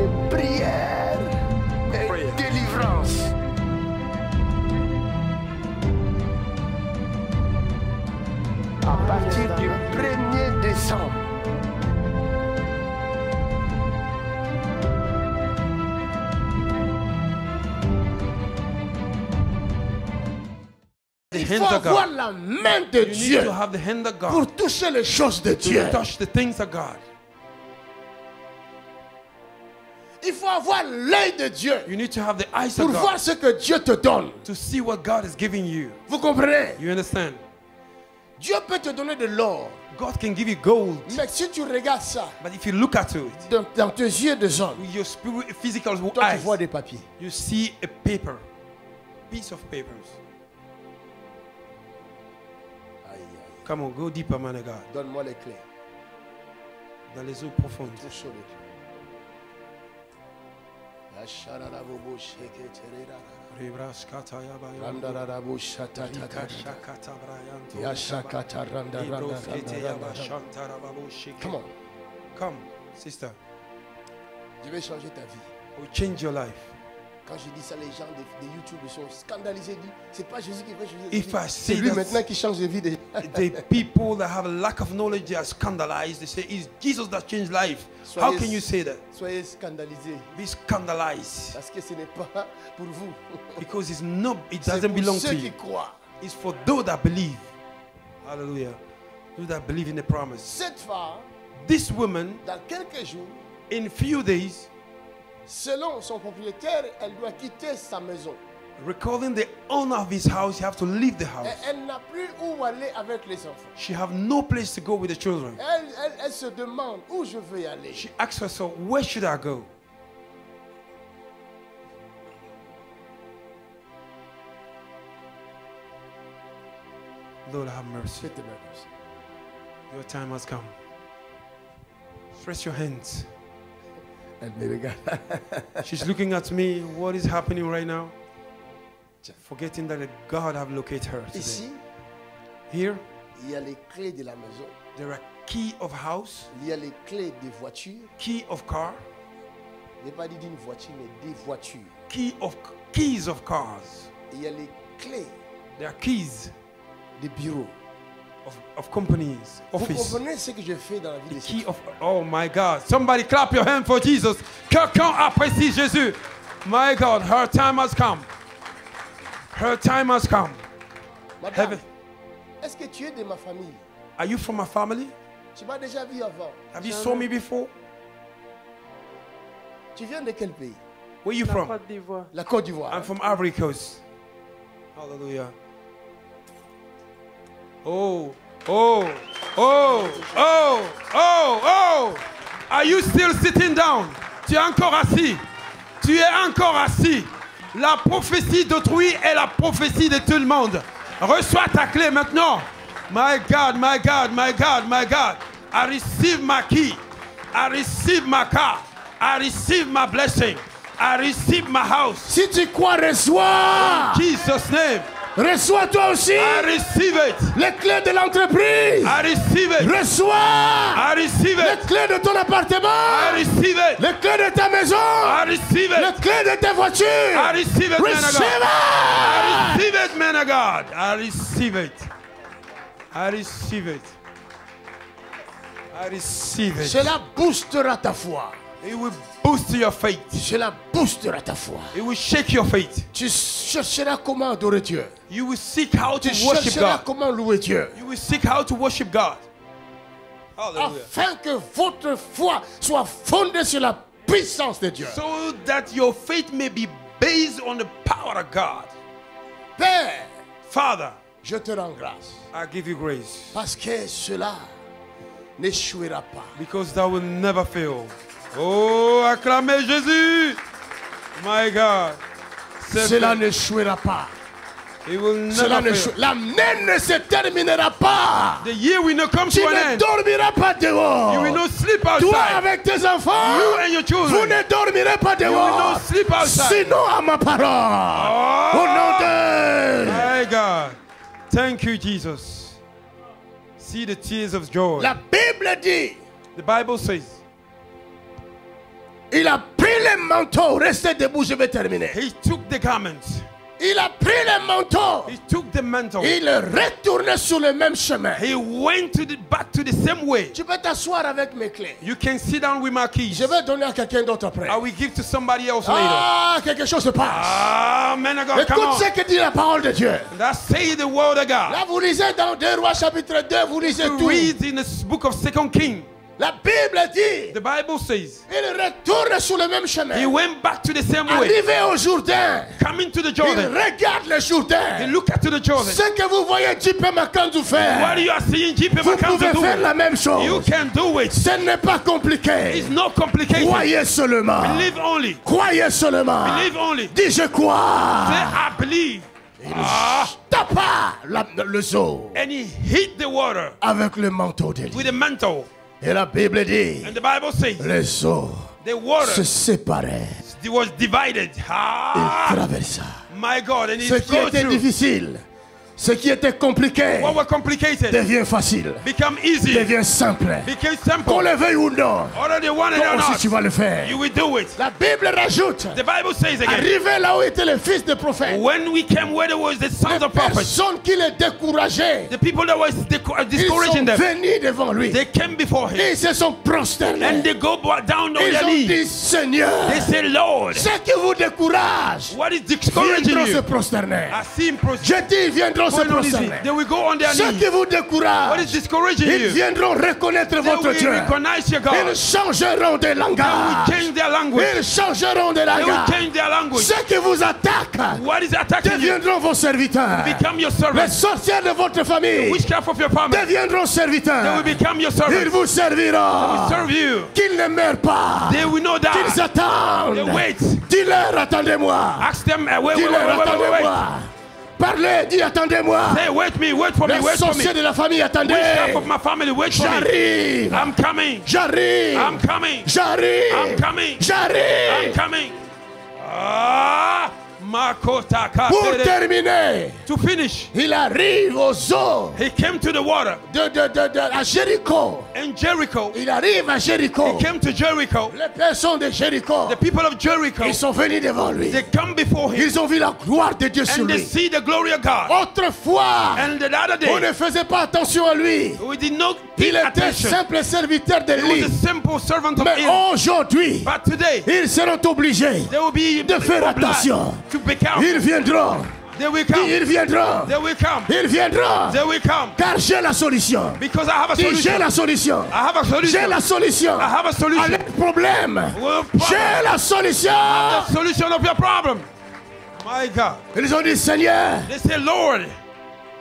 de prière et délivrance. À partir du 1er décembre, il faut avoir la main de Dieu pour toucher les choses de Dieu. Il faut avoir l'œil de Dieu pour voir ce que Dieu te donne. Vous comprenez? Dieu peut te donner de l'or. God can give you gold. Mais si tu regardes ça, But if you look at it, dans tes yeux de zone, with your physical toi tu eyes, vois des papiers. you see a paper, piece of papers. Aïe, aïe. Come on, go deeper, man of God. Donne-moi les clés. Dans les eaux profondes. Touche les clés. Yashararabobo sheketerera. Randararabo shatatata. Yashakata randaranda. Come on. Come, sister. Je vais changer ta vie. Will change your life. Quand je dis ça, les gens de YouTube sont scandalisés. Ils disent, c'est pas Jésus qui fait changer If I c'est say lui that maintenant qui change de vie. the people that have a lack of knowledge, they are scandalized. They say, it's Jesus that changed life. How can you say that? Soyez scandalisés. Be scandalized. Parce que ce n'est pas pour vous. Because it's no, it C'est doesn't pour belong ceux to qui you. croient. It's for those that believe. Hallelujah. Those that believe in the promise. Cette femme, This woman, dans quelques jours, in few days, selon son propriétaire, elle doit quitter sa maison. recalling the owner of his house, you have to leave the Et house. elle n'a plus où aller avec les enfants. She have no place to go with the children. Elle se demande où je veux y aller. She asks herself, where should I go? Lord, have mercy. Faites merci. Your time has come. Stretch your hands. Elle me regarde. She's looking at me. What is happening right now? Forgetting that God have located her today. Ici, Here, il y a les clés de la maison. there are key of house, Il y a les clés des voitures. key of car, Je n'ai pas dit d'une voiture, mais des voitures. keys of cars. Il y a les clés There are keys des bureaux. of companies, Vous office. comprenez ce que je fais dans la vie The de key cette of, oh my God. Somebody clap your hand for Jesus. Quelqu'un apprécie Jésus. My God, her time has come. Her time has come. Madame, Heaven. est-ce que tu es de ma famille? Are you from my family? Tu m'as déjà vu avant. Have you saw me before? Tu viens de quel pays? Where you from? Côte d'Ivoire. La Côte d'Ivoire. I'm from Ivory Coast. Hallelujah. Oh, oh, oh, oh, oh, oh. Are you still sitting down? Tu es encore assis. Tu es encore assis. La prophétie d'autrui est la prophétie de tout le monde. Reçois ta clé maintenant. My God, my God, my God, my God. I receive my key. I receive my car. I receive my blessing. I receive my house. Si tu crois, reçois. In Jesus' name. Reçois toi aussi. I receive it. Les clés de l'entreprise. I receive it. Reçois. I receive Les it. clés de ton appartement. I receive it. Les clés de ta maison. I receive Les it. clés de ta voiture. I receive it, man of Receive God. I it. receive it, man of God. I receive it. I receive it. I receive it. Cela boostera ta foi. It will boost your faith. Cela boostera ta foi. It will shake your faith. Tu chercheras comment adorer Dieu. You will seek how to Tu worship chercheras God. comment louer Dieu. You will seek how to worship God. Hallelujah. Afin que votre foi soit fondée sur la puissance de Dieu. So that your faith may be based on the power of God. Père, Father, je te rends grâce. I give you grace. Parce que cela n'échouera pas. Because that will never fail. Oh, acclamez Jésus. My God. Cela n'échouera pas. It will Cela never n'échouera. fail. L'année ne se terminera pas. The year will not come Tu to an ne end. dormiras pas dehors. You will not sleep Toi outside. avec tes enfants, You and your vous children. ne dormirez pas You will dehors. not sleep outside. Sinon à ma parole. Au nom de... My God. Thank you, Jesus. See the tears of joy. La Bible dit, The Bible says, il a pris les manteaux. Restez debout, je vais terminer. He took the garments. Il a pris les manteaux. He took the mantle. Il retournait sur le même chemin. He went back to the same way. Tu peux t'asseoir avec mes clés. You can sit down with my keys. Je vais donner à quelqu'un d'autre après. I will give to somebody else later. Quelque chose se passe. Ah, man of God, come on. Écoute ce que dit la parole de Dieu. That say the word of God. Là, vous lisez dans 2 Rois chapitre 2, vous lisez tout. Read in the book of 2 Kings. La Bible dit, the Bible says, il retourne sur le même chemin. He went back to the same way. Arrivé au Jourdain, coming to the Jordan, il regarde le Jourdain. He look at to the Jordan. Ce que vous voyez J.P. Makandu faire, what you are seeing J.P. Makandu vous pouvez faire la même chose. You can do it. Ce n'est pas compliqué. It's not complicated. Croyez seulement. Believe only. Croyez seulement. Believe only. Dis je crois. Say I believe. Il tapa le seau. And he hit the water avec le manteau d'Élie. With the mantle. Et la Bible dit, and the Bible says, le seau se séparait. It was divided. Il traversa. My God, and ce qui était difficile, ce qui était compliqué, devient facile, easy, devient simple. Qu'on le veuille ou non, toi aussi tu vas le faire. You will do it. La Bible rajoute, the Bible says again, arrivé là où étaient les fils des prophètes, when we came where there was the sons of prophets, personnes qui les décourageaient, the people that was discouraging them, ils sont venus devant lui, they came before him, ils se sont prosternés, and they go down on their knees. Ils ont dit, Seigneur, they say, Lord, ce qui vous décourage, what is discouraging you? Se prosterner. I see him je dis, ils viendront se prosterner. They will go on their knees. Ceux qui vous découragent, what is discouraging ils viendront reconnaître votre Dieu. Ils changeront de langage. Ils changeront de langage. Ceux qui vous attaquent, deviendront vos serviteurs. Les sorcières de votre famille deviendront serviteurs. Ils vous serviront. Qu'ils ne meurent pas. Qu'ils attendent. Dis-leur, attendez-moi. Dis-leur, attendez-moi. Parlez, dis attendez-moi. Say, wait for me, les sorciers de la famille, attendez. J'arrive. I'm coming. J'arrive. I'm coming. J'arrive. I'm coming. J'arrive. I'm coming. Ah. Pour terminer, to finish, il arrive aux eaux. He came to the water. À Jéricho. In Jericho. Il arrive à Jéricho. He came to Jericho. Les personnes de Jéricho. The people of Jericho. Ils sont venus devant lui. They come before him. Ils ont vu la gloire de Dieu sur lui. And they see the glory of God. Autrefois, and the other day, on ne faisait pas attention à lui. We did not il était simple serviteur de lui. Mais aujourd'hui, ils seront obligés de faire attention. Ils viendront. They will come. Ils viendront. They will come. Ils viendront. They will come. Car j'ai la solution. Because I have a solution. J'ai la solution. I have a solution. J'ai la solution. I have a solution. À leur problème. J'ai la solution. I have the solution of your problem. My God. Ils ont dit, Seigneur. They say, Lord.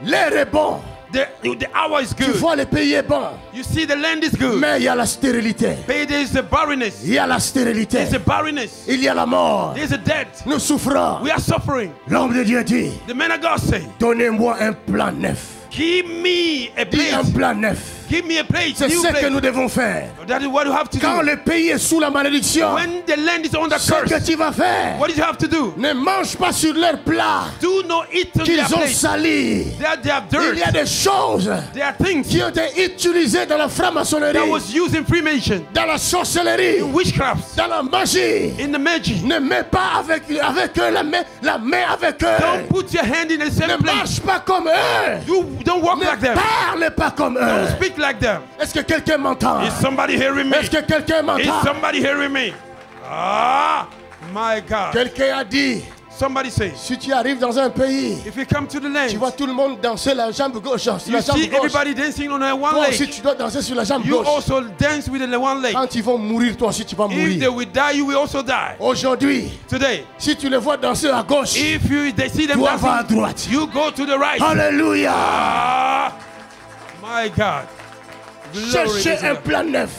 L'air est bon. The hour is good. Tu vois, le pays est bon. You see, the land is good. Mais il y a la stérilité. But there is the barrenness. Il y a la stérilité. There is the barrenness. Il y a la mort. There is a death. Nous souffrons. We are suffering. L'homme de Dieu dit. The man of God say. Donnez-moi un plan neuf. Give me a place. Un plan neuf. Give me a place. C'est ce que nous devons faire. That is what you have to Quand do. le pays est sous la malédiction, when the land is under curse, ce que tu vas faire, what do you have to do? Ne mange pas sur leur plat. Do not eat on qu'ils their ont plate. sali. They are dirt. Il y a des choses qui ont été utilisées dans la franc-maçonnerie, that was used in Freemason, dans la sorcellerie, in witchcraft, dans la magie. In the magic. Ne mets pas avec eux la main avec eux. Don't put your hand in the same place. Ne marche pas comme eux. You don't walk like them. Ne parle pas comme eux. Don't speak like them. Est-ce que quelqu'un m'entend? Is somebody hearing me? Est-ce que quelqu'un m'entend? Is somebody hearing me? Ah, my God. Quelqu'un a dit. Somebody says, si tu arrives dans un pays, if you come to the land, tu vois tout le monde danser la jambe gauche. You see everybody dancing on one toi leg. Aussi, tu dois danser sur la jambe you gauche. also dance with the one leg. Quand ils vont mourir, toi aussi tu vas mourir. If they will die, you will also die. Aujourd'hui, today, si tu les vois danser à gauche, if they see them dancing, à droite. You go to the right. Alléluia. Ah, my God. Cherchez un plan neuf.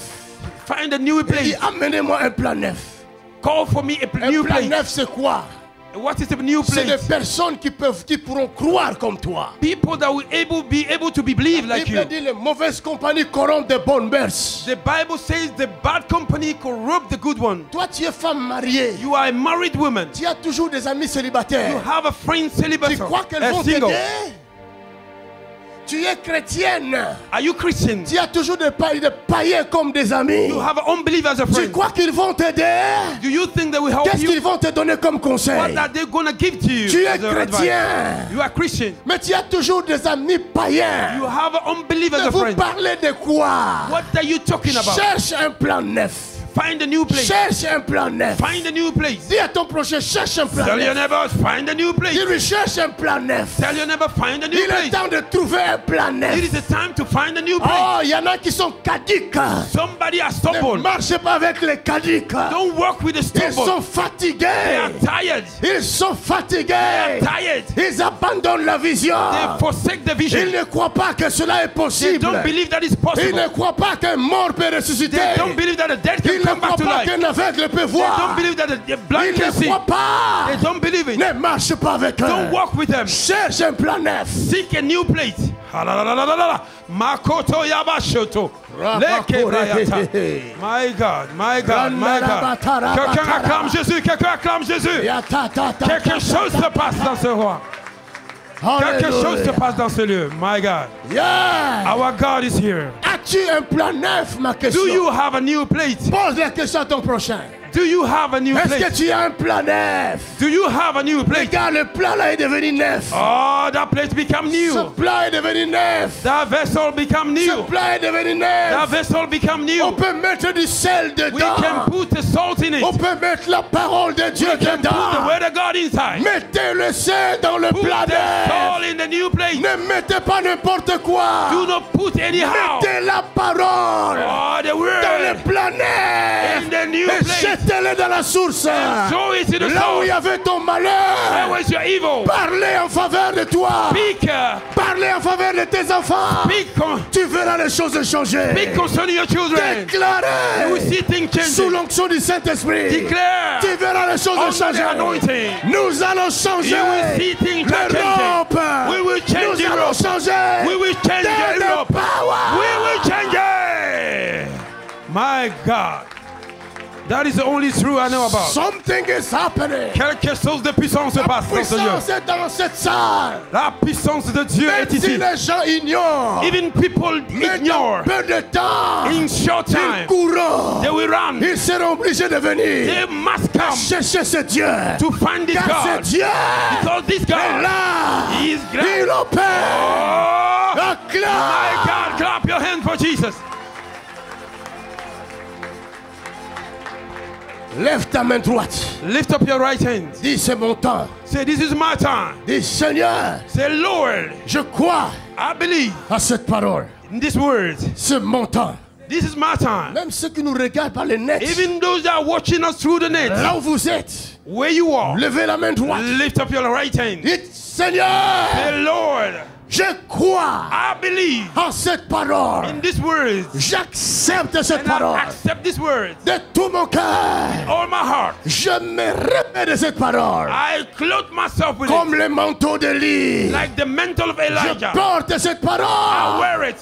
Find a new place. Amenez-moi un plan neuf. Call for me a new place. Un plan neuf, c'est quoi? What is the new place? C'est des personnes qui pourront croire comme toi. People that will be able to believe like you. La Bible dit les mauvaises compagnies corrompent de bonnes mœurs. The Bible says the bad company corrupt the good one. Toi, tu es femme mariée. You are a married woman. Tu as toujours des amis célibataires. You have a friend celibate. Tu crois qu'elles vont t'aider? Tu es chrétienne. Are you Christian? Tu as toujours des païens comme des amis. You have unbelievers as friends. Tu crois qu'ils vont t'aider? Do you think they will help you? Qu'est-ce qu'ils vont te donner comme conseil? What are they gonna give to you? Tu es chrétien. You are Christian. Mais tu as toujours des amis païens. You have unbelievers as Vous friends. parlez de quoi? What are you talking about? Cherche un plan neuf. Find a new place. Cherche un plan neuf. Find a new place. Dis à ton prochain, cherche un plan Tell your neuf. neighbors, find a new place. Dis-lui, cherche un plan neuf. Tell your neighbor, find a new Il est place. temps de trouver un plan neuf. It is the time to find a new place. Oh, il y en a qui sont cadiques. Somebody has Ne stumbled. marchez pas avec les cadiques. Don't work with the Ils sont stumble. fatigués. They are tired. Ils sont fatigués. Tired. Ils abandonnent la vision. They forsake the Ils vision. ne croient pas que cela est They possible. don't believe that it's Ils possible. ne croient pas qu'un mort peut ressusciter. They don't believe that the dead Ils can ne come back croient to pas life. qu'un aveugle peut They voir. don't believe that the blind Ils can ne see. croient pas. They don't believe it. Ne marche pas avec eux. Don't walk with them. Cherche un plan neuf. Seek a new place. Makoto Yabashoto. Leke Bayata. My God, my God, my God. Quelqu'un acclame Jésus, quelqu'un acclame Jésus. Quelque chose se passe dans ce roi. Quelque chose se passe dans ce lieu. My God. Yeah. Our God is here. As-tu un plan neuf, ma question? Do you have a new place? Pose la question à ton prochain. Do you have a new Est-ce que place? tu as un plan neuf? Do you have a new place? Regarde, le plan là est devenu neuf. Oh, that place become Ce new. plan est devenu neuf. That vessel become Ce new. plan est devenu That neuf. vessel become On new. peut mettre du sel We dedans. can put the salt in it. On peut mettre la parole de Dieu We can put the dedans. word of God inside. Mettez le sel dans le Put plan the neuf. salt in the new place. Ne mettez pas n'importe quoi. Do not put anyhow. Mettez la parole Oh, the dans le word plan neuf. in the new Et place. jetez-le dans la source. Show it to the Là où il y soul. avait ton Where malheur. was your evil? Parlez en faveur de toi. Speak. Parlez en faveur de tes enfants. Tu verras les choses changer. Speak concerning your children. You Déclarez. will see things Sous changing. l'onction du Saint-Esprit. Declare. Tu verras les choses Under the changer. anointing. Nous allons changer. You will see things changing. L'Europe. We will change Nous allons Europe. changer. We will change Dans le Europe. power. We will change it. My God. That is the only truth I know about. Something is happening. Quelque chose de puissant se La passe dans ce lieu. puissance est dans cette salle. La puissance de Dieu Même est si ici. les gens ignorent, Even people mais ignore. dans peu de temps, In short ils time, courront. they will run. Ils seront obligés de venir They must come chercher ce Dieu. to find this Car ce God. Dieu Because this est God là. is great. Il opère. Oh, my Acclame. God, clap your hands for Jesus. Lève ta main droite. Lift up your right hand. Dis, c'est mon temps. Say, this is my time. Dis, Seigneur, Say, Lord, je crois I believe à cette parole. in this word. C'est mon temps. This is my time. Même ceux qui nous regardent par le net, Even those that are watching us through the net, là où vous êtes, where you are, levez la main droite. lift up your right hand. Dites, Seigneur, Say, Lord, je crois I believe en cette parole. in this word. J'accepte cette And I parole. accept this word. De tout mon cœur, All my heart. je me remets de cette parole. I clothe myself with Comme it. le manteau de lit. Like the mantle of Je Elijah. porte cette I parole. wear it.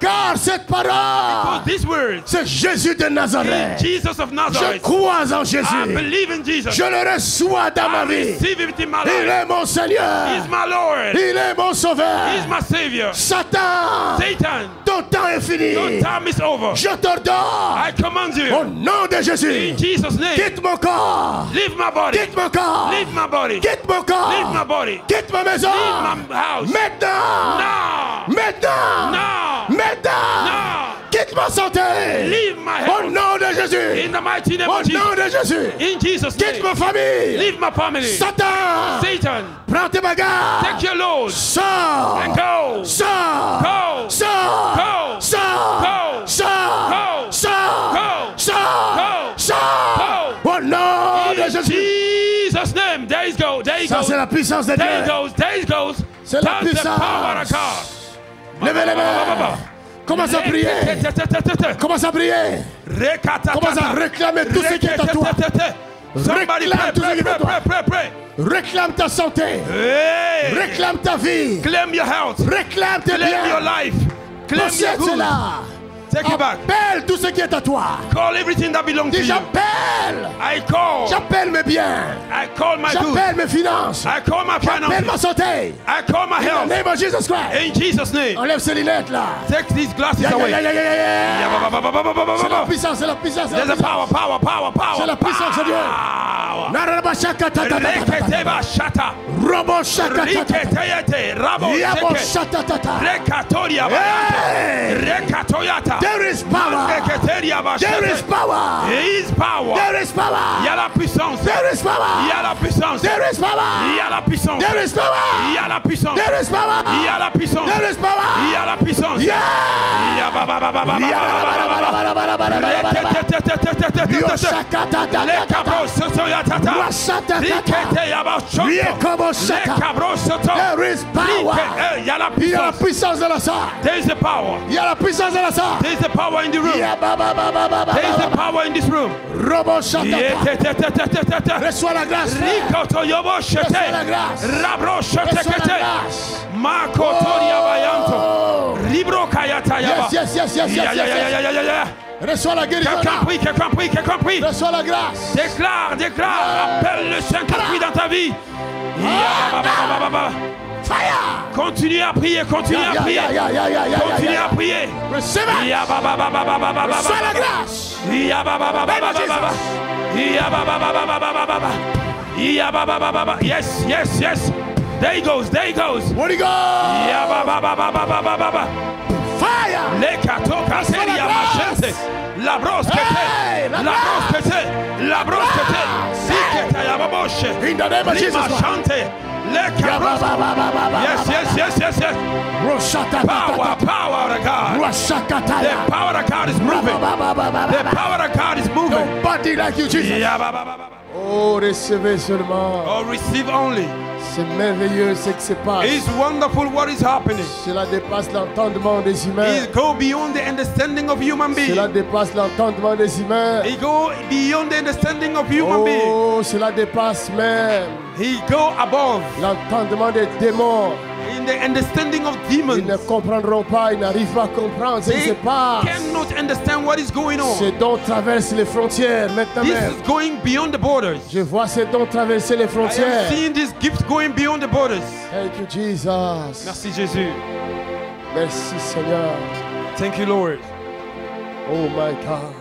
Car cette Because parole, this word c'est Jésus de is Nazareth. Jesus of Je Nazareth. crois en I Jésus. believe in Jesus. Je le reçois dans ma I vie. receive it in my Il life. est mon Seigneur. He's my Lord. Il est mon sauveur. He's my Savior. Satan, Satan, ton temps est fini. your time is over. Je t'ordonne, I command au you, nom de Jésus, in Jesus' name, quitte mon corps. leave my body. Quitte mon corps. Leave my body. Quitte mon corps. Leave my body. Quitte ma maison. Leave my house. Maintenant. Now. Maintenant. Now. Maintenant. Now. Quitte ma santé. Leave my Au health. nom de Jésus. In the mighty name Au of Jesus. nom de Jésus. In Jesus' Quitte ma name. famille. Leave my family. Satan. Satan, Prends tes bagages. take your load Sors. and go. Sors. Go. Sors. Go. Sors. Go. Sors. Go. Sors. Go. Sors. Go. Sors. Au nom de In Jésus. Jesus' name. There he goes. There he Ça, goes. c'est la puissance de There he Dieu. goes. There he goes. C'est la That's the puissance. power of God. Levez les mains. Commence à prier. Commence à prier. Commence à réclamer tout ce qui est à toi. Somebody Réclame tout ce qui est à toi. pray. Réclame ta santé. Hey. Réclame ta vie. Claim your health. Réclame tes Claim your biens. life. Claim your Possède goods. cela. Take it back. Appelle tout ce qui est à toi. Call everything that belongs to you. J'appelle. I call. J'appelle mes biens. I call my goods. J'appelle mes finances. I call my J'appelle finances. ma santé. I call my In the health. name of Jesus Christ. In Jesus' name. Enlève ces lunettes là. Take these glasses away. C'est la puissance, c'est la puissance. There's a power. C'est la puissance de Dieu. Reketeba shata. Robo shaka. Riketeyete. Rabo Yabo seke. shata. Rekatoria bayante. Rekatoyata. There is power. Reketeria bashate. There is power. There is power. There is power. Il y a la puissance. There is power. Il y a la puissance. There is power. Il y a la puissance. There is power. Il y a la puissance. There is power. Il y a la puissance. There is power. Il y a la puissance. Yeah. Il y a ba ba ba ba ba ba ba ba ba. Le cabro soto ya tata. Rikete ya ba soto. Le cabro soto. There is power. Il y a la Il y a la puissance. puissance de la salle. There is the power. Il y a la puissance de la salle. There is the power in the room. There is the power in this room. Robo shata. Yeah. Reçois la grâce. Rikoto yobo shete. Reçois la grâce. Rabro shete Reçois la kete. grâce. Makotoria bayanto. Libro kayata yaba. Yes. Reçois la guérison. Quelqu'un prie. Reçois la grâce. Déclare. Appelle le Saint-Esprit dans ta vie. Fire. Continue à prier. Continue à prier. Receive it. Reçois la grâce. Yes. There he goes. Holy Ghost. Fire. La broskete. In the name of Jesus Christ. Power of God. The power of God is moving. The power of God is moving. Nobody like you, Jesus. Oh, recevez seulement. Oh, receive only. C'est merveilleux ce qui se passe. It's wonderful what is happening. Cela dépasse l'entendement des humains. It go beyond the understanding of human beings. Cela dépasse l'entendement des humains. He go beyond the understanding of human beings. Oh, cela dépasse même. He go above l'entendement des démons. in the understanding of demons. Ils ne comprendront pas, ils n'arrivent pas à comprendre ce qui se passe. They cannot understand what is going on. Ce dont traverse les frontières maintenant This même. is going beyond the borders. Je vois ce dont traverser les I frontières. am seeing this gift going beyond the borders. Thank you, Jesus. Merci Jésus. Merci Seigneur. Thank you Lord. Oh my God.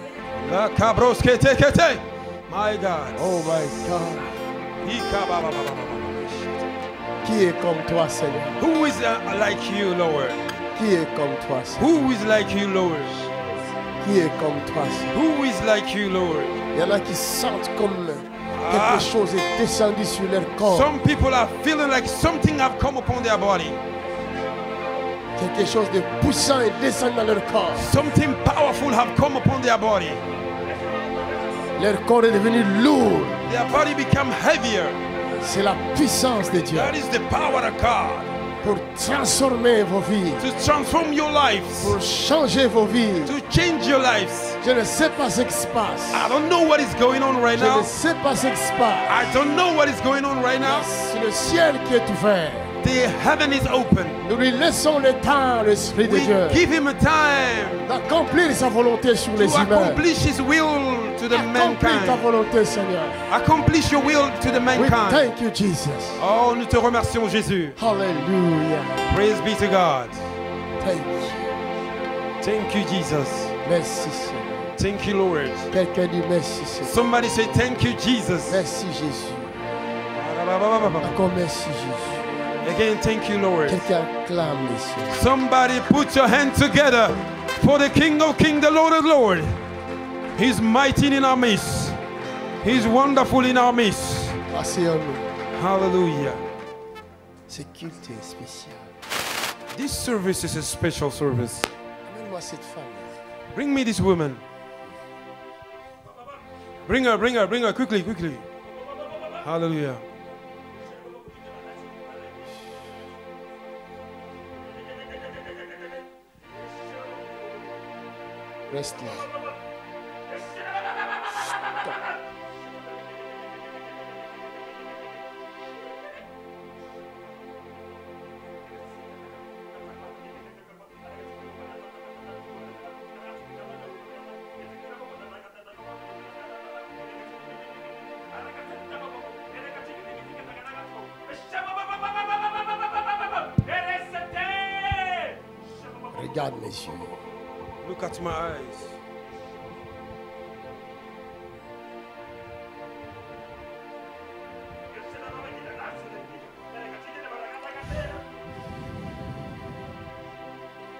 La cabros kete kete. My God. Oh my God. Qui est comme toi, Seigneur? Who is like you, Lord? Qui est comme toi, Seigneur? Who is like you, Lord? Qui est comme toi, Seigneur? Who is like you, Lord? Il y en a qui sentent comme quelque chose est descendu sur leur corps. Some people are feeling like something have come upon their body. Quelque chose de puissant est descendu dans leur corps. Something powerful have come upon their body. Leur corps est devenu lourd. Their body become heavier. C'est la puissance de Dieu. That is the power of God. Pour transformer vos vies. To transform your lives. Pour changer vos vies. To change your lives. Je ne sais pas ce qui se passe. I don't know what is going on right now. Je ne sais pas ce qui se passe. I don't know what is going on right now. C'est le ciel qui est ouvert. The heaven is open. Nous lui laissons le temps, l'Esprit de Dieu, We give him a time d'accomplir sa volonté sur les to humains. accomplish his will to the Accomplis ta mankind. volonté, Seigneur. Accomplish your will to the We mankind. thank you, Jesus. Oh, nous te remercions, Jésus. Hallelujah. Praise be to God. Thank you. Thank you, Jesus. Merci, Seigneur. Thank you, Lord. Quelqu'un dit merci, Seigneur. Somebody say, thank you, Jesus. Merci, Jésus. Encore merci, Jésus. Again, thank you, Lord. Quelqu'un clame, Seigneur. Somebody put your hands together for the King of Kings, the Lord of Lords. He's mighty in our midst. He's wonderful in our midst. Asseyons-nous. Hallelujah. Ce culte est spécial. This service is a special service. Amène-moi cette femme. Bring me this woman. Bring her, quickly. Hallelujah. Reste là. Stop. Regarde mes yeux. Look at my eyes.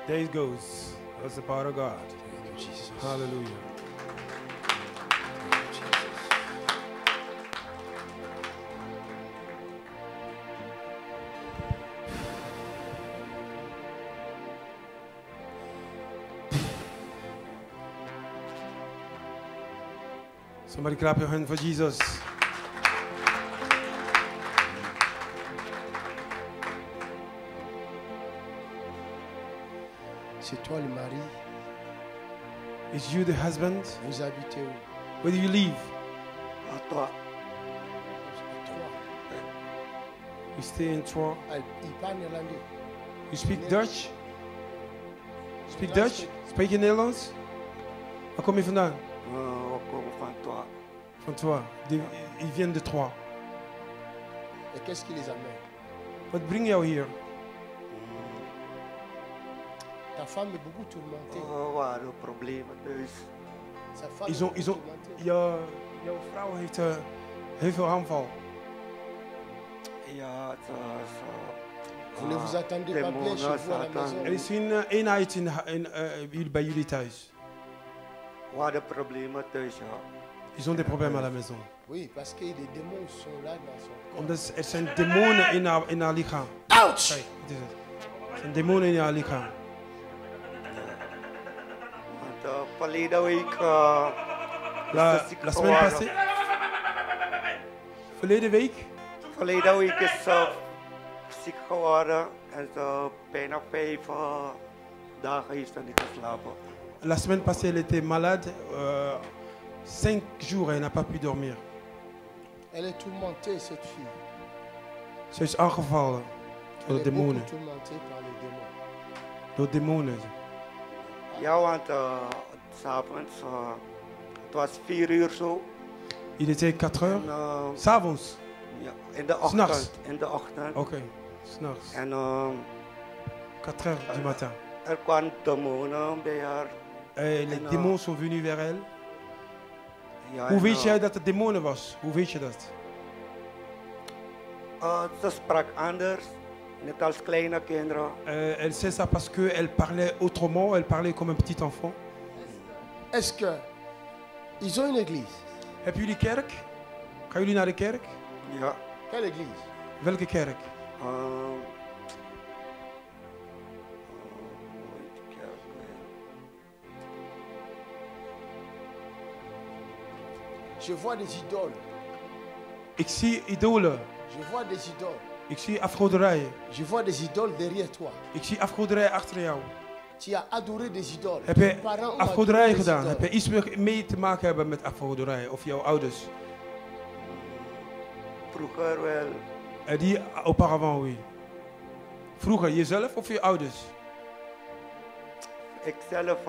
There it goes. That's the power of God. Thank you, Jesus. Hallelujah. Somebody clap your hand for Jesus. C'est toi le mari. Is you the husband? Vous habitez où? Where do you live? À toi. Trois. You stay in Troyes. Ah, il parle néerlandais. You speak Dutch? Speak Dutch? Spreek je Nederlands? Waar kom je vandaan? We komen van toi. Van Troyes. Ils viennent de Troyes. Et qu'est-ce qui les amène? Wat brengt jou hier? Ta femme est beaucoup tourmentée. We waren problemen thuis. Sa femme Ils est ont, beaucoup ils ont, tourmentée. jouw vrouw heeft heel veel aanval. Ja, Vous ne vous attendez pas bien chez vous à la maison. Er is een eenheid bij jullie thuis. We hadden problemen thuis, ja. Ils ont des problèmes à la maison. Oui, parce que les démons sont là dans son corps. Omdat er zijn demonen in haar lichaam. Ouch! Kijk, dit is het. Er zijn demonen in haar lichaam. Want verleden week La semaine passée. Verleden week. Verleden week is ze ziek geworden en ze bijna 5 dagen heeft ze niet geslapen. La semaine passée, elle était malade. 5 jours, elle n'a pas pu dormir. Elle est tourmentée, cette fille. Ze is aangevallen Elle door est demonen. beaucoup tourmentée par les démons. Door demonen. Ja, want s'avonds, het was 4 uur zo. Il était 4 heures. En, S'avonds. ja, in de S'nachts. ochtend. In de ochtend. Oké, s'nachts. En 4 heures du matin. er kwamen demonen bij haar. Les démons sont venus vers elle. Ja, Hoe en, weet jij dat het demonen was? Hoe weet je dat? Ze sprak anders, net als kleine kinderen. Elle sait ça parce qu'elle parlait autrement, elle parlait comme un petit enfant. Est-ce que ils ont une église? Hebben jullie kerk? Gaan jullie naar de kerk? Ja. Quelle église? Welke kerk? Je vois des idoles. Ik zie idolen. Je vois des idoles. Ik zie afgoderijen. Je vois des idoles derrière toi. Ik zie afgoderijen achter jou. Tu as adoré des idoles. Heb Tes je parents ont afgoderijen adoré des gedaan? Heb je idoles. iets mee te maken hebben met afgoderijen? Of jouw ouders? Vroeger wel. Die auparavant, oui. Vroeger, jezelf of je ouders? Ikzelf,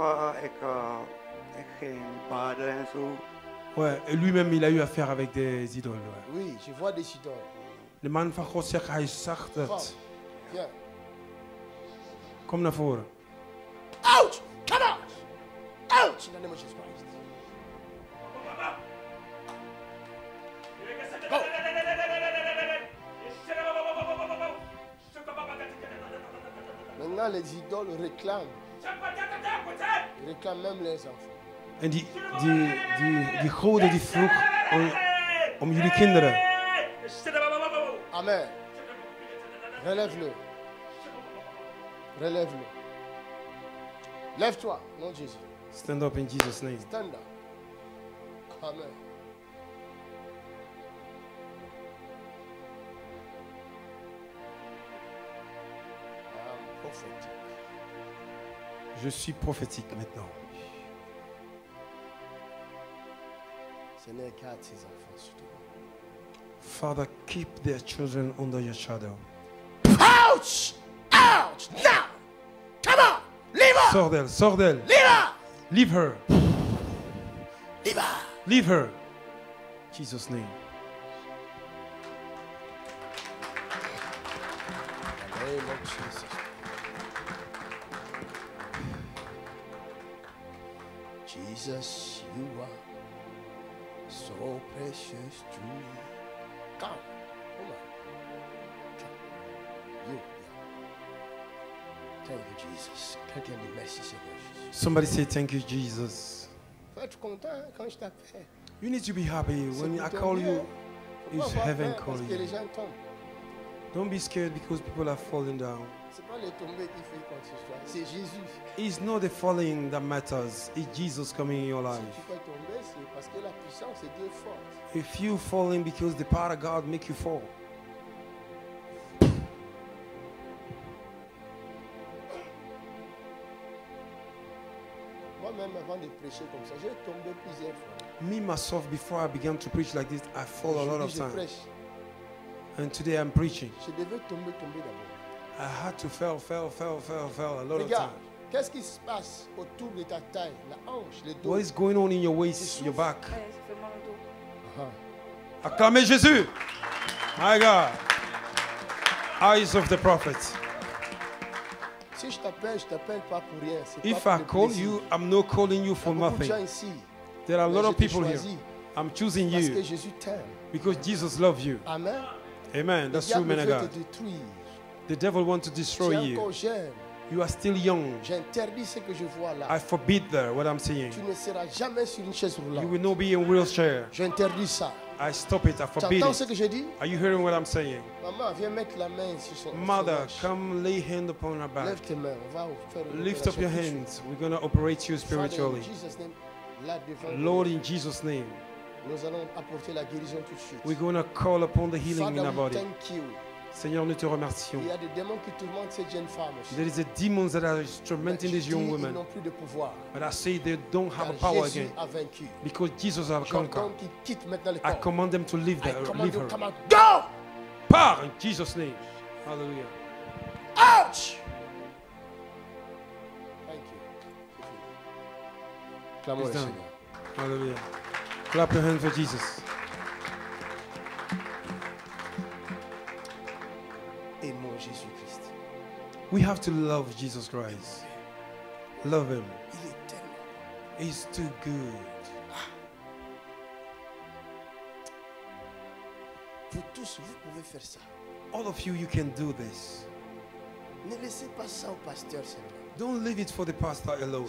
ik ging baden en zo. Ouais, et lui-même, il a eu affaire avec des idoles. Ouais. Oui, je vois des idoles. De man van God zegt, hij zag Femme, dat. viens. Kom naar voren. Out! Come out! Out! In the name of Jesus Christ. Go! Maintenant, les idoles réclament. Ils réclament même les enfants. En die goden die vroeg om jullie kinderen. Amen. Relève-le. Relève-le. Lève-toi, non Jésus. Stand up in Jesus' name. Stand up. Amen. I'm prophetic. Je suis prophétique maintenant. Seigneur, garde ses enfants sur toi. Father, keep their children under your shadow. Ouch! Ouch! Now! Come on! Leave her! Sors d'elle, sors d'elle. Leave her! Leave her. Leave her! Leave her. Jesus' name. In the name of Jesus. Jesus, you are so precious to me. Come. Come on. Come. You. Thank you, Jesus. Quelqu'un dit merci, Seigneur Jesus. Somebody say thank you, Jesus. Faut être content quand je t'appelle. You need to be happy when I call you. It's heaven calling you. Don't be scared because people are falling down. It's not the falling that matters. It's Jesus coming in your life. If you falling because the power of God make you fall. Me myself, before I began to preach like this, I fall a lot of times. And today I'm preaching. I had to fail a lot of times. Qu'est-ce qui se passe autour de ta taille, la hanche, le dos? What is going on in your waist, your back? Acclamez Jésus. My God. Eyes of the prophet. Si je t'appelle pas pour rien. If I call you, I'm not calling you for nothing. There are a lot of people here. I'm choosing you because Jesus loves you. Amen. Amen. That's true, man of God. The devil wants to destroy you. You are still young. I forbid that, what I'm saying. You will not be in a wheelchair. I stop it. I forbid it. Are you hearing what I'm saying? Mother, come lay hand upon her back. Lift up your hands. We're going to operate you spiritually. Lord, in Jesus' name, we're going to call upon the healing in our body. Seigneur, nous te remercions. There is a demons that are tormenting these young women. But I say they don't have a power again. Because Jesus has conquered. I command them to leave her. Go! Par in Jesus' name. Hallelujah. Ouch! Thank you. It's done. Hallelujah. Clap your hands for Jesus. We have to love Jesus Christ. Love him. He's too good. All of you can do this. Don't leave it for the pastor alone.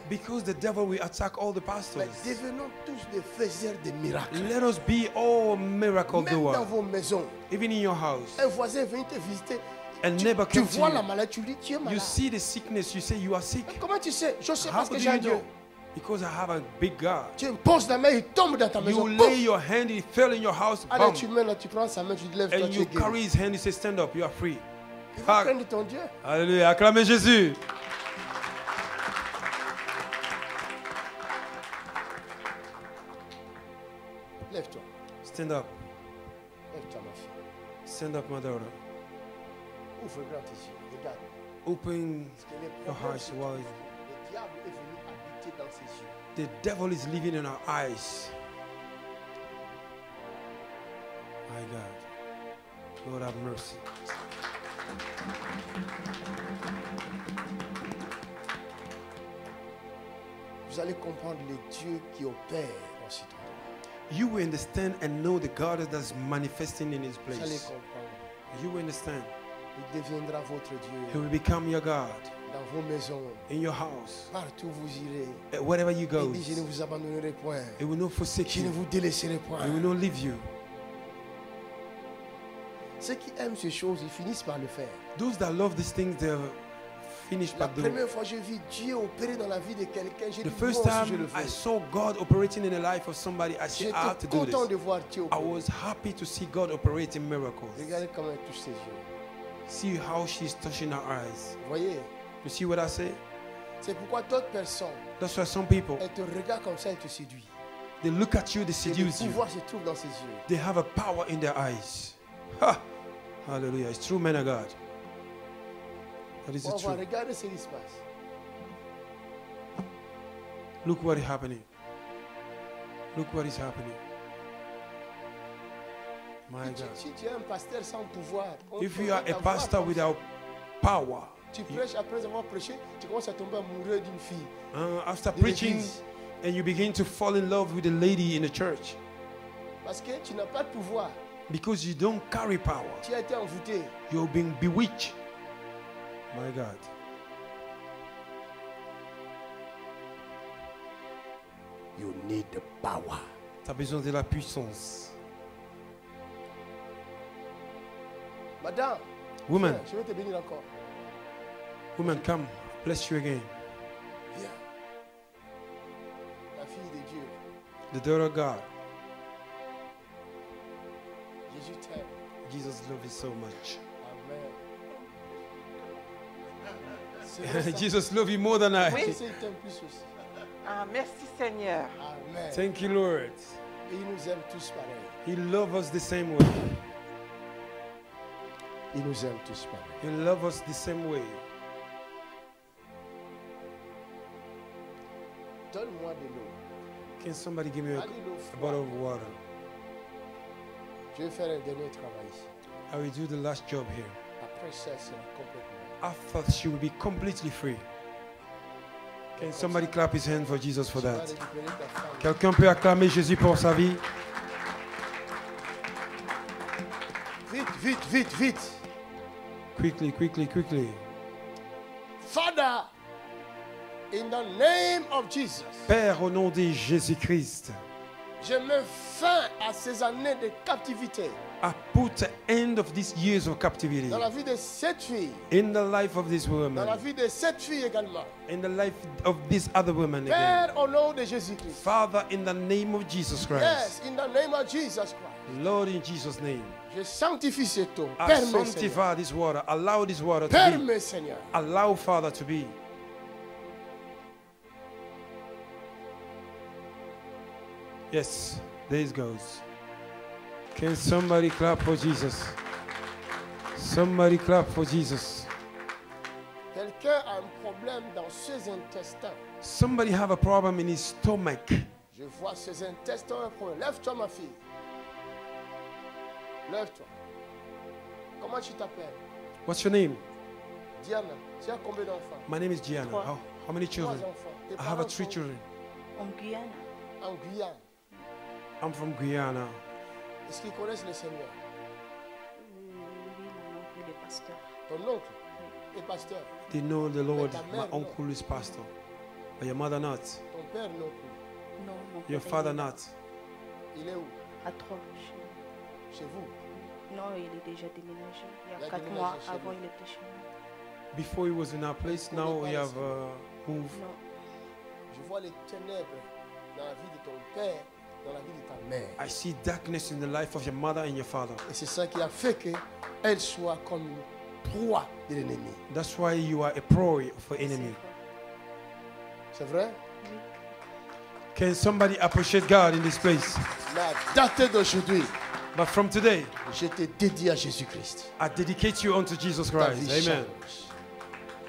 Because the devil will attack all the pastors. Let us be all miracle doers. Even in your house. A neighbor comes to you. You see the sickness, you say you are sick. How do you know? Because I have a big God. You lay your hand, he fell in your house, bam. And you carry his hand, he says stand up, you are free. Alléluia, acclamez Jésus. Lève-toi. Stand up. Lève-toi, ma fille. Stand up, my daughter. Ouvre grand tes yeux. Regarde. Open your eyes wide. Le diable est venu habiter dans ses yeux. The devil is living in our eyes. My God. Lord have mercy. Vous allez comprendre le Dieu qui opère en cet endroit. You will understand and know the God that's manifesting in his Vous allez place. comprendre. You will understand. Il deviendra votre Dieu. He will become your God Dans vos maisons, in your house. partout où vous irez. Wherever you go, Il dit, je ne vous abandonnerai point. he will not forsake Je ne you. vous délaisserai point. He will not leave you. Ceux qui aiment ces choses, ils finissent par le faire. Those that love these things, they're finished La by doing. première fois que j'ai vu Dieu opérer dans la vie de quelqu'un, j'ai The dit, first bon, si je time le I fais. saw God operating in the life of somebody, I said, I have to J'étais do content this. de voir Dieu I opérer. was happy to see God operating miracles. Regardez comment elle touche ses yeux. See how she's touching her eyes. Vous voyez, You see what I say? c'est pourquoi d'autres personnes, That's why some people, elles te regardent comme ça, elles te séduisent. they look at you, they Et le seduce you. pouvoir se trouve dans ses yeux. They have a power in their eyes. Ha! Hallelujah. It's true, man of God. That is the On va truth. regarder ce qui se passe. Look what is happening. Look what is happening. My God. Si tu es un pasteur sans pouvoir, on If peut you are a t'avoir pastor comme without power, Tu prêches après avoir prêché, tu commences à tomber amoureux d'une fille. After preaching, and you begin to fall in love with a lady in the church. Parce que tu n'as pas de pouvoir. Because you don't carry power. Tu as été envoûté. You're being bewitched. My God. You need the power. Tu as besoin de la puissance. Madame. Woman. Je vais te bénir encore. Woman, come. Bless you again. Viens. La fille de Dieu. The daughter of God. Jésus t'aime. Jesus loves you so much. Amen. Jesus loves you more than I. Oui. Ah, merci Seigneur. Amen. Thank you, Lord. Et il nous aime tous pareil. He loves us the same way. Il nous aime tous pareil. He loves us the same way. Donne-moi de l'eau. Can somebody give me a bottle of water? Je vais faire un dernier travail ici. I will do the last job here. Après ça, c'est complètement. After she will be completely free. Can somebody clap his hand for Jesus for that? Quelqu'un peut acclamer Jésus pour sa vie? Vite, vite, vite, vite. Quickly, quickly, quickly. Father, in the name of Jesus. Père, au nom de Jésus-Christ. Je mets fin à ces années de captivité. I put an end of these years of captivity. Dans la vie de cette fille. In the life of this woman. Dans la vie de cette fille également. In the life of this other woman Père, again. au nom de Jésus-Christ. Father, in the name of Jesus Christ. Yes, in the name of Jesus Christ. Lord, in Jesus' name. Je sanctifie cette eau. I Permets, sanctify this water. Allow this water to Permets, be. Seigneur. Allow, Father, to be. Yes, there it goes. Can somebody clap for Jesus? Somebody clap for Jesus. Quelqu'un a un problème dans ses intestins. Somebody have a problem in his stomach. Je vois ses intestins un problème. Lève-toi, ma fille. Lève-toi. Comment tu t'appelles? What's your name? Diana. Tu as combien d'enfants? My name is Gianna. How many children? 3 enfants. Tes I have parents 3 sont children. En Guyane. En Guyane. I'm from Guyana. Est-ce qu'ils connaissent le Seigneur? Oui, mon oncle est pasteur. Ton oncle est pasteur. They know the Lord. ta My mère, uncle is pastor. But your mother not. Ton père non plus. Non, mon Your père father est not. Il est où? à Troyes. Chez vous. Non, il est déjà déménagé. Il y Il a a 4 déménagé mois chez avant, lui. il était chez nous. Before he was in our place, now we have moved. Non. Je vois les ténèbres dans la vie de ton père, dans la vie de ta mère. I see darkness in the life of your mother and your father. Et c'est ça qui a fait qu'elle soit comme une proie de l'ennemi. That's why you are a proie of an enemy. C'est vrai? Can somebody appreciate God in this place? La date d'aujourd'hui, But from today, je te dédie à Jésus-Christ. I dedicate you unto Jesus Ta Christ. vie Amen. change.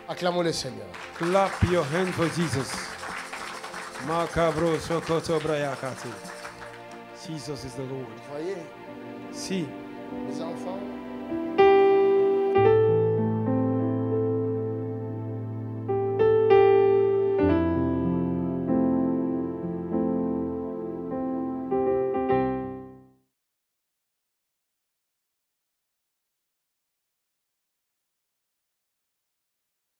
Acclamons le Seigneur. Clap your hand for Jesus. Makabro sokoto brayakati. Jesus is the Lord. Voyez, See, mes enfants,